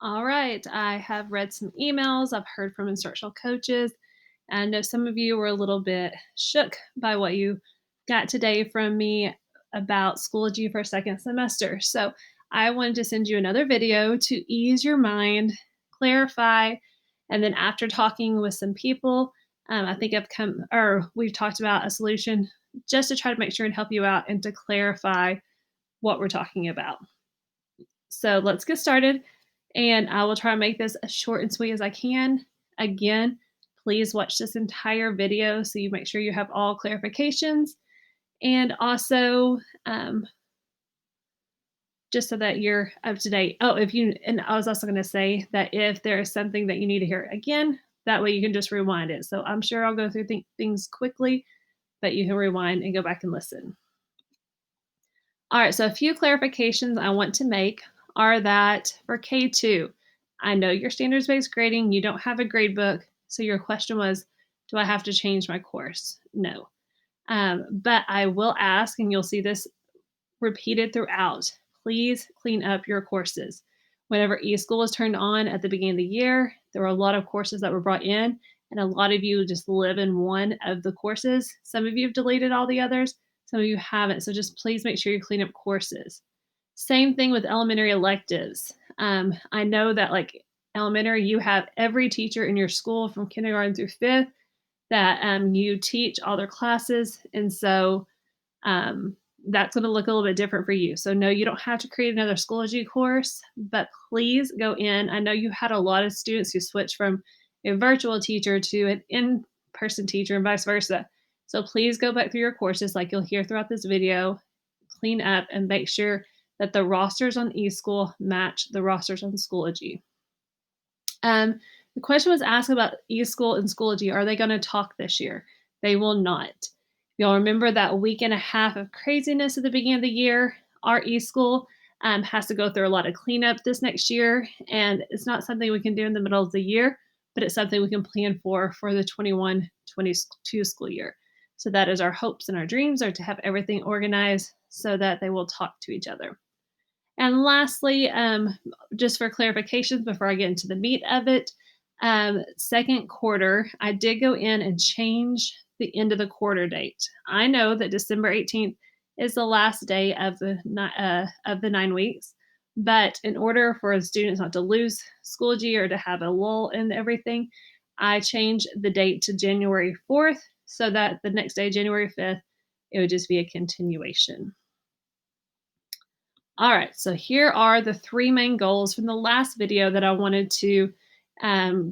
All right, I have read some emails, I've heard from instructional coaches, and I know some of you were a little bit shook by what you got today from me about Schoology for second semester. So I wanted to send you another video to ease your mind, clarify, and then after talking with some people, I think we've talked about a solution just to try to make sure and help you out and to clarify what we're talking about. So let's get started, and I will try to make this as short and sweet as I can. Again, please watch this entire video so you make sure you have all clarifications, and also just so that you're up to date. And I was also going to say that if there is something that you need to hear again, that way you can just rewind it. So I'm sure I'll go through things quickly, but you can rewind and go back and listen. All right, so a few clarifications I want to make are that for K2, I know your standards based grading, you don't have a grade book. So your question was, do I have to change my course? No. But I will ask, and you'll see this repeated throughout, please clean up your courses. Whenever eSchool was turned on at the beginning of the year, there were a lot of courses that were brought in, and a lot of you just live in one of the courses. Some of you have deleted all the others, some of you haven't. So just please make sure you clean up courses. Same thing with elementary electives. I know that like elementary, you have every teacher in your school from kindergarten through fifth that you teach all their classes. And so that's going to look a little bit different for you. So, no, you don't have to create another Schoology course, but please go in. I know you had a lot of students who switched from a virtual teacher to an in person teacher and vice versa. So, please go back through your courses, like you'll hear throughout this video, clean up, and make sure that the rosters on eSchool match the rosters on Schoology. The question was asked about eSchool and Schoology. Are they going to talk this year? They will not. You'll remember that week and a half of craziness at the beginning of the year. Our eSchool has to go through a lot of cleanup this next year, and it's not something we can do in the middle of the year, but it's something we can plan for the 21-22 school year. So that is our hopes and our dreams are to have everything organized so that they will talk to each other. And lastly, just for clarifications before I get into the meat of it, second quarter, I did go in and change the end of the quarter date. I know that December 18th is the last day of the 9 weeks, but in order for students not to lose Schoology or to have a lull in everything, I changed the date to January 4th so that the next day, January 5th, it would just be a continuation. All right, so here are the three main goals from the last video that I wanted to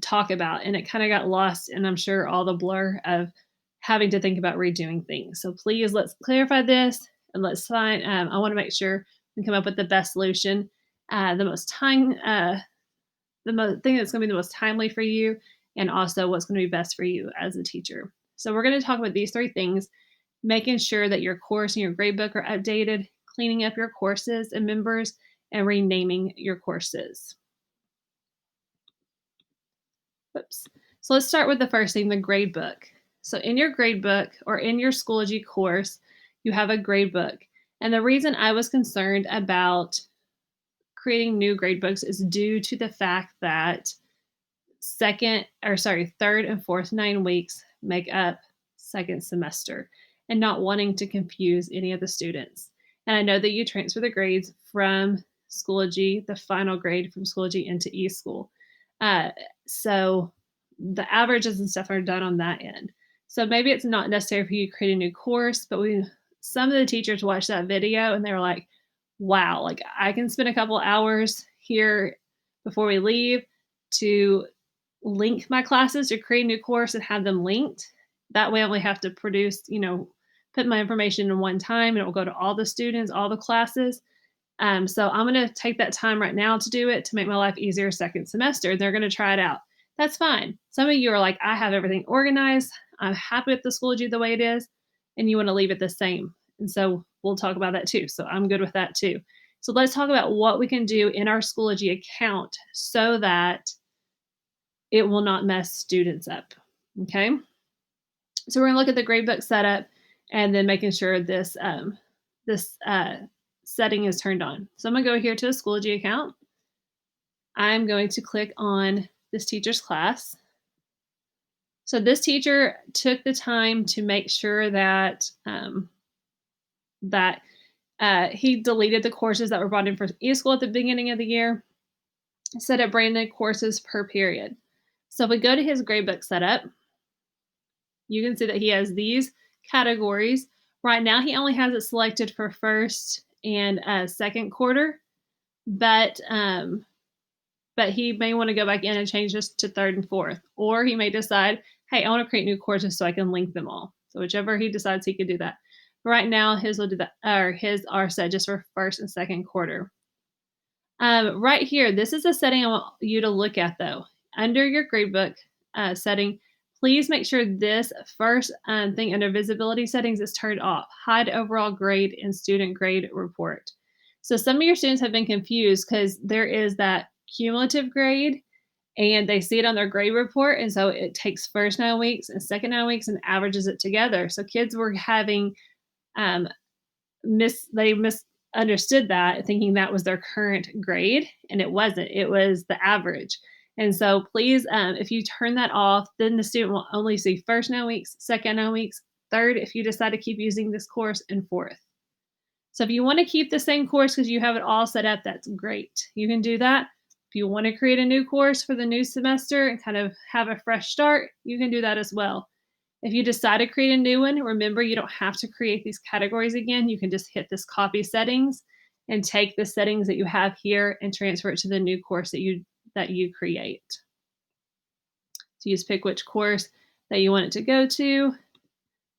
talk about, and it kind of got lost, and I'm sure all the blur of having to think about redoing things. So please, let's clarify this, and let's find. I want to make sure we come up with the best solution, the most time, the thing that's going to be the most timely for you, and also what's going to be best for you as a teacher. So we're going to talk about these three things: making sure that your course and your gradebook are updated, cleaning up your courses and members, and renaming your courses. Whoops. So let's start with the first thing, the gradebook. So in your gradebook or in your Schoology course, you have a gradebook. And the reason I was concerned about creating new gradebooks is due to the fact that third and fourth 9 weeks make up second semester, and not wanting to confuse any of the students. And I know that you transfer the grades from Schoology, the final grade from Schoology into eSchool. So the averages and stuff are done on that end. So maybe it's not necessary for you to create a new course, but some of the teachers watched that video and they were like, wow, like I can spend a couple hours here before we leave to link my classes or create a new course and have them linked. That way I only have to put my information in one time and it will go to all the students, all the classes. So I'm going to take that time right now to do it to make my life easier second semester. They're going to try it out. That's fine. Some of you are like, I have everything organized. I'm happy with the Schoology the way it is, and you want to leave it the same. And so we'll talk about that too. So I'm good with that too. So let's talk about what we can do in our Schoology account so that it will not mess students up. Okay. So we're going to look at the gradebook setup and then making sure this setting is turned on. So I'm going to go here to a Schoology account. I'm going to click on this teacher's class. So this teacher took the time to make sure that that he deleted the courses that were brought in for e-school at the beginning of the year, set up brand new courses per period. So if we go to his gradebook setup, you can see that he has these categories. Right now, he only has it selected for first and second quarter, but he may want to go back in and change this to third and fourth, or he may decide, hey, I want to create new courses so I can link them all. So whichever he decides, he could do that. Right now, his will do that, or his are set just for first and second quarter. Right here, this is a setting I want you to look at though. Under your gradebook setting, please make sure this first thing under visibility settings is turned off. Hide overall grade and student grade report. So some of your students have been confused because there is that cumulative grade and they see it on their grade report. And so it takes first 9 weeks and second 9 weeks and averages it together. So kids were having um, they misunderstood that, thinking that was their current grade, and it wasn't. It was the average. And so, please, if you turn that off, then the student will only see first 9 weeks, second 9 weeks, third if you decide to keep using this course, and fourth. So, if you want to keep the same course because you have it all set up, that's great. You can do that. If you want to create a new course for the new semester and kind of have a fresh start, you can do that as well. If you decide to create a new one, remember you don't have to create these categories again. You can just hit this copy settings and take the settings that you have here and transfer it to the new course that you create. So you just pick which course that you want it to go to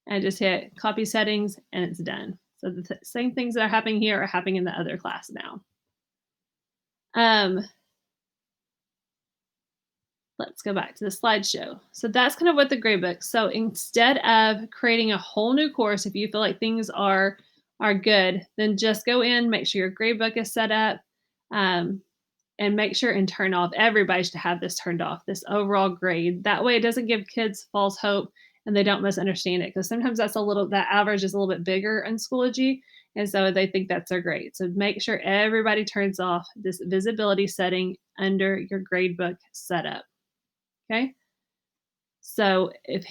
and just hit copy settings and it's done. So the same things that are happening here are happening in the other class now. Let's go back to the slideshow. So that's kind of what the gradebook. So instead of creating a whole new course, if you feel like things are good, then just go in, make sure your gradebook is set up, and make sure and turn off. Everybody should have this turned off, this overall grade. That way it doesn't give kids false hope and they don't misunderstand it. Because sometimes that average is a little bit bigger in Schoology. And so they think that's their grade. So make sure everybody turns off this visibility setting under your gradebook setup. Okay. So if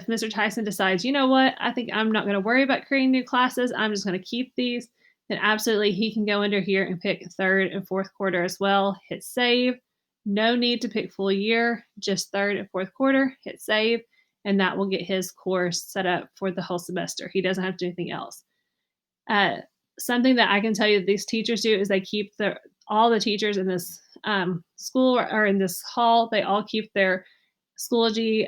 Mr. Tyson decides, you know what, I think I'm not going to worry about creating new classes, I'm just going to keep these, then absolutely he can go under here and pick third and fourth quarter as well. Hit save. No need to pick full year, just third and fourth quarter. Hit save, and that will get his course set up for the whole semester. He doesn't have to do anything else. Something that I can tell you that these teachers do is they keep all the teachers in this school or in this hall, they all keep their Schoology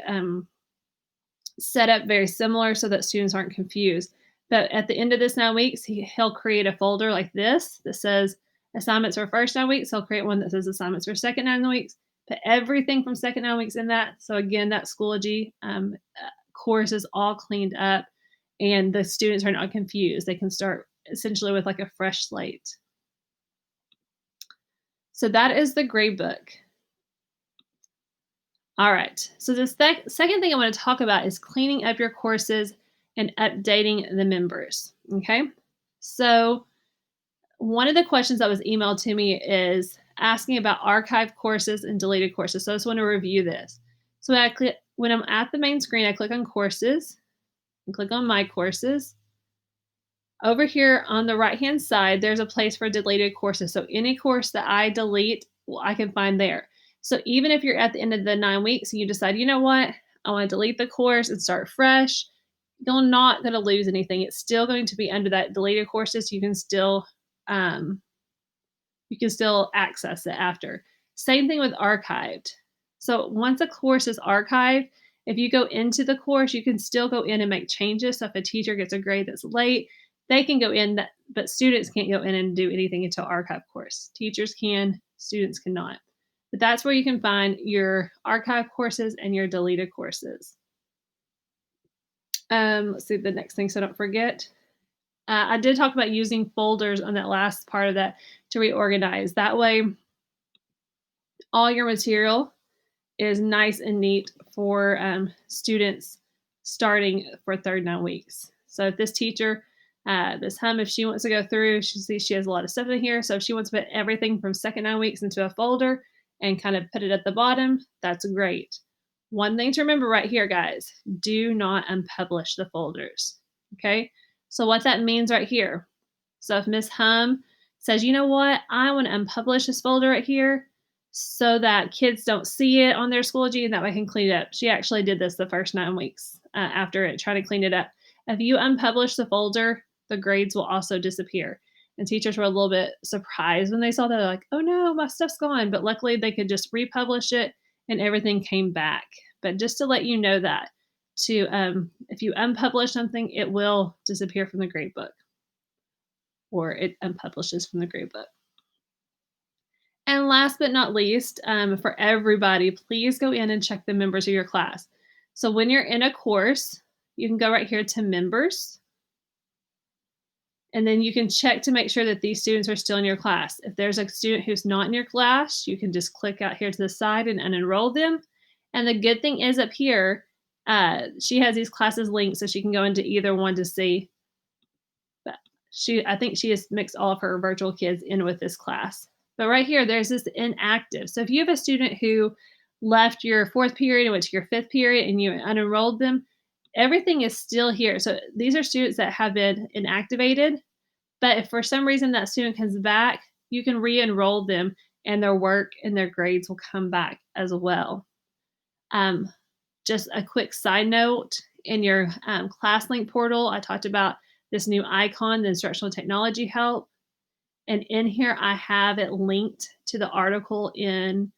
set up very similar so that students aren't confused. But at the end of this 9 weeks, he'll create a folder like this that says assignments for first 9 weeks. He'll create one that says assignments for second 9 weeks. Put everything from second 9 weeks in that. So again, that Schoology course is all cleaned up and the students are not confused. They can start essentially with like a fresh slate. So that is the gradebook. All right. So the second thing I want to talk about is cleaning up your courses and updating the members. Okay. So one of the questions that was emailed to me is asking about archived courses and deleted courses. So I just want to review this. So when I'm at the main screen, I click on courses and click on my courses. Over here on the right-hand side, there's a place for deleted courses. So any course that I delete, I can find there. So even if you're at the end of the 9 weeks and you decide, you know what, I want to delete the course and start fresh, you're not going to lose anything. It's still going to be under that deleted courses. You can still access it after. Same thing with archived. So once a course is archived, if you go into the course, you can still go in and make changes. So if a teacher gets a grade that's late, they can go in, but students can't go in and do anything until archive course. Teachers can, students cannot. But that's where you can find your archive courses and your deleted courses. Let's see the next thing so I don't forget. I did talk about using folders on that last part of that to reorganize. That way, all your material is nice and neat for students starting for third 9 weeks. So if this teacher, if she wants to go through, she sees she has a lot of stuff in here. So if she wants to put everything from second 9 weeks into a folder, and kind of put it at the bottom, that's great. One thing to remember right here, guys, do not unpublish the folders. Okay. So what that means right here. So if Miss Hum says, you know what, I want to unpublish this folder right here so that kids don't see it on their Schoology and that way I can clean it up. She actually did this the first 9 weeks after it, trying to clean it up. If you unpublish the folder, the grades will also disappear. And teachers were a little bit surprised when they saw that. They're like, oh no, my stuff's gone. But luckily they could just republish it and everything came back. But just to let you know that, if you unpublish something, it will disappear from the gradebook or it unpublishes from the gradebook. And last but not least, for everybody, please go in and check the members of your class. So when you're in a course, you can go right here to members. And then you can check to make sure that these students are still in your class. If there's a student who's not in your class, you can just click out here to the side and unenroll them. And the good thing is up here, she has these classes linked so she can go into either one to see. But I think she has mixed all of her virtual kids in with this class. But right here, there's this inactive. So if you have a student who left your 4th period and went to your 5th period and you unenrolled them, everything is still here. So these are students that have been inactivated, but if for some reason that student comes back, you can re-enroll them and their work and their grades will come back as well. Just a quick side note, in your ClassLink portal, I talked about this new icon, the instructional technology help. And in here, I have it linked to the article in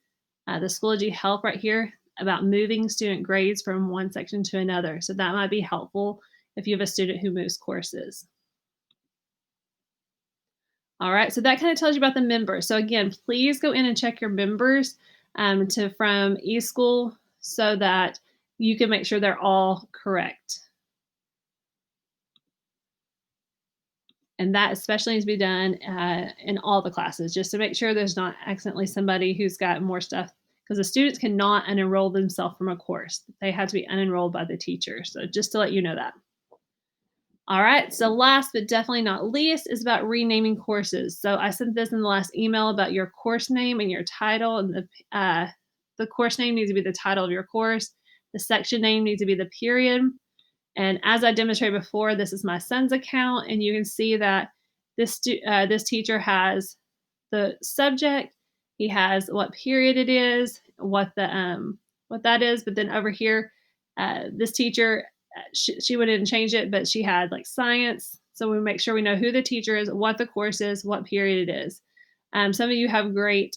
the Schoology help right here about moving student grades from one section to another. So that might be helpful if you have a student who moves courses. All right, so that kind of tells you about the members. So again, please go in and check your members from eSchool so that you can make sure they're all correct. And that especially needs to be done in all the classes, just to make sure there's not accidentally somebody who's got more stuff, because the students cannot unenroll themselves from a course. They have to be unenrolled by the teacher. So just to let you know that. All right, so last but definitely not least is about renaming courses. So I sent this in the last email about your course name and your title, and the course name needs to be the title of your course. The section name needs to be the period. And as I demonstrated before, this is my son's account, and you can see that this teacher has the subject, he has what period it is, what that is, but then over here, this teacher, she went in and changed it, but she had like science. So we make sure we know who the teacher is, what the course is, what period it is. Some of you have great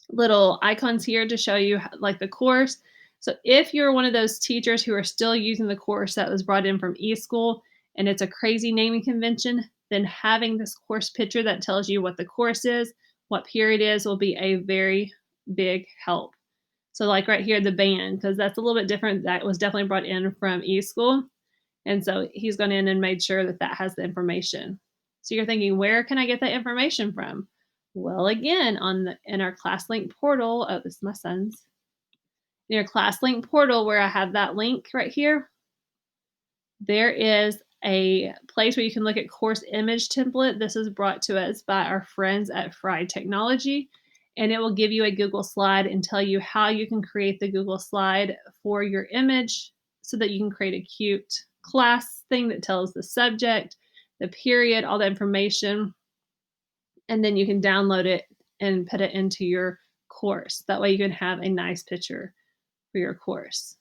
little icons here to show you like the course. So if you're one of those teachers who are still using the course that was brought in from eSchool and it's a crazy naming convention, then having this course picture that tells you what the course is, what period is, will be a very big help. So like right here, the band, because that's a little bit different. That was definitely brought in from eSchool. And so he's gone in and made sure that that has the information. So you're thinking, where can I get that information from? Well, again, in our ClassLink portal, oh, this is my son's. In your ClassLink portal, where I have that link right here, there is a place where you can look at course image template. This is brought to us by our friends at Fried Technology, and it will give you a Google slide and tell you how you can create the Google slide for your image so that you can create a cute class thing that tells the subject, the period, all the information, and then you can download it and put it into your course. That way you can have a nice picture for your course.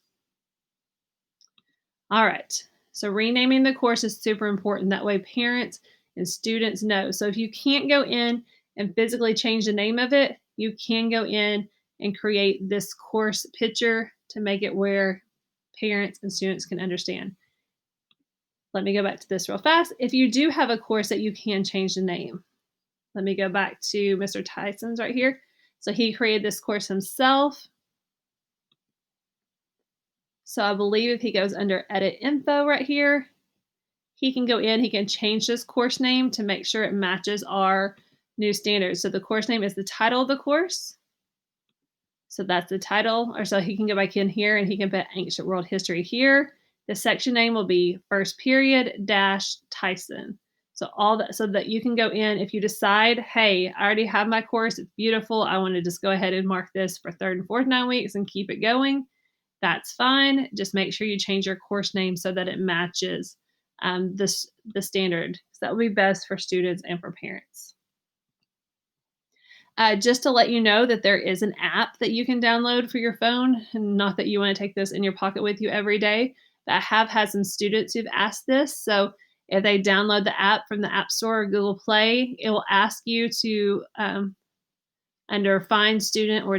All right, so renaming the course is super important. That way parents and students know. So if you can't go in and physically change the name of it, you can go in and create this course picture to make it where parents and students can understand. Let me go back to this real fast. If you do have a course that you can change the name, let me go back to Mr. Tyson's right here. So he created this course himself. So I believe if he goes under edit info right here, he can go in, he can change this course name to make sure it matches our new standards. So the course name is the title of the course. So that's the title, or so he can go back in here and he can put Ancient World History here. The section name will be First Period - Tyson. So So all that so that you can go in if you decide, "Hey, I already have my course, it's beautiful, I wanna just go ahead and mark this for 3rd and 4th 9 weeks and keep it going," that's fine. Just make sure you change your course name so that it matches, the standard. So that would be best for students and for parents. Just to let you know that there is an app that you can download for your phone, and not that you wanna take this in your pocket with you every day, but I have had some students who've asked this, so if they download the app from the App Store or Google Play, it will ask you to, under find student or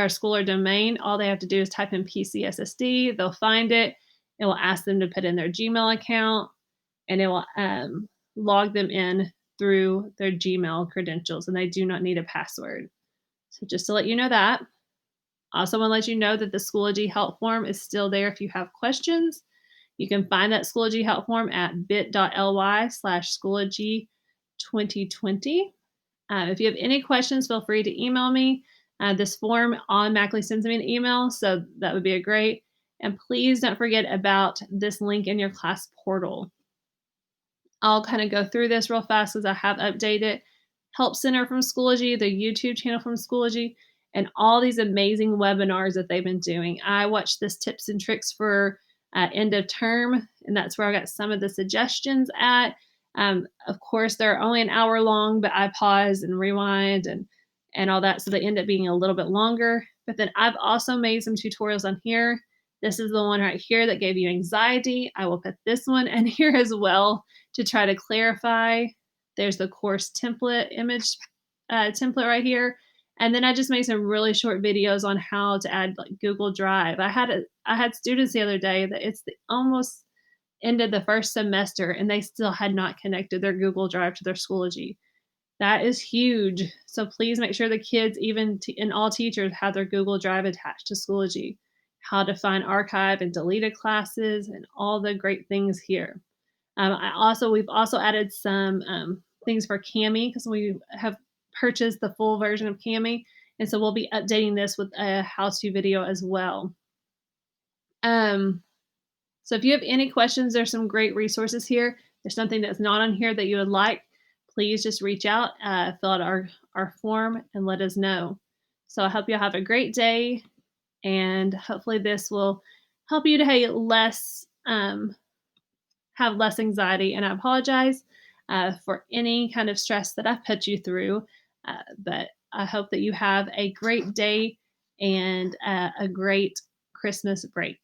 school or domain, all they have to do is type in PCSSD, they'll find it, it will ask them to put in their Gmail account, and it will, log them in through their Gmail credentials, and they do not need a password. So just to let you know that. I also want to let you know that the Schoology help form is still there if you have questions. You can find that Schoology help form at bit.ly/Schoology2020. If you have any questions, feel free to email me. This form automatically sends me an email, so that would be a great. And please don't forget about this link in your class portal. I'll kind of go through this real fast as I have updated Help Center from Schoology, the YouTube channel from Schoology, and all these amazing webinars that they've been doing. I watched this tips and tricks for end of term, and that's where I got some of the suggestions at. Of course, they're only an hour long, but I pause and rewind and all that, so they end up being a little bit longer. But then I've also made some tutorials on here. This is the one right here that gave you anxiety. I will put this one in here as well to try to clarify. There's the course template image template right here. And then I just made some really short videos on how to add like Google Drive. I had students the other day that it's the almost end of the first semester and they still had not connected their Google Drive to their Schoology. That is huge. So please make sure the kids, and all teachers, have their Google Drive attached to Schoology. How to find archive and deleted classes and all the great things here. We've also added some things for Cami because we have purchased the full version of Cami, and so we'll be updating this with a how-to video as well. Um, so if you have any questions, there's some great resources here. If there's something that's not on here that you would like, please just reach out, fill out our form, and let us know. So I hope you'll have a great day, and hopefully this will help you to have less anxiety. And I apologize for any kind of stress that I've put you through, but I hope that you have a great day and a great Christmas break.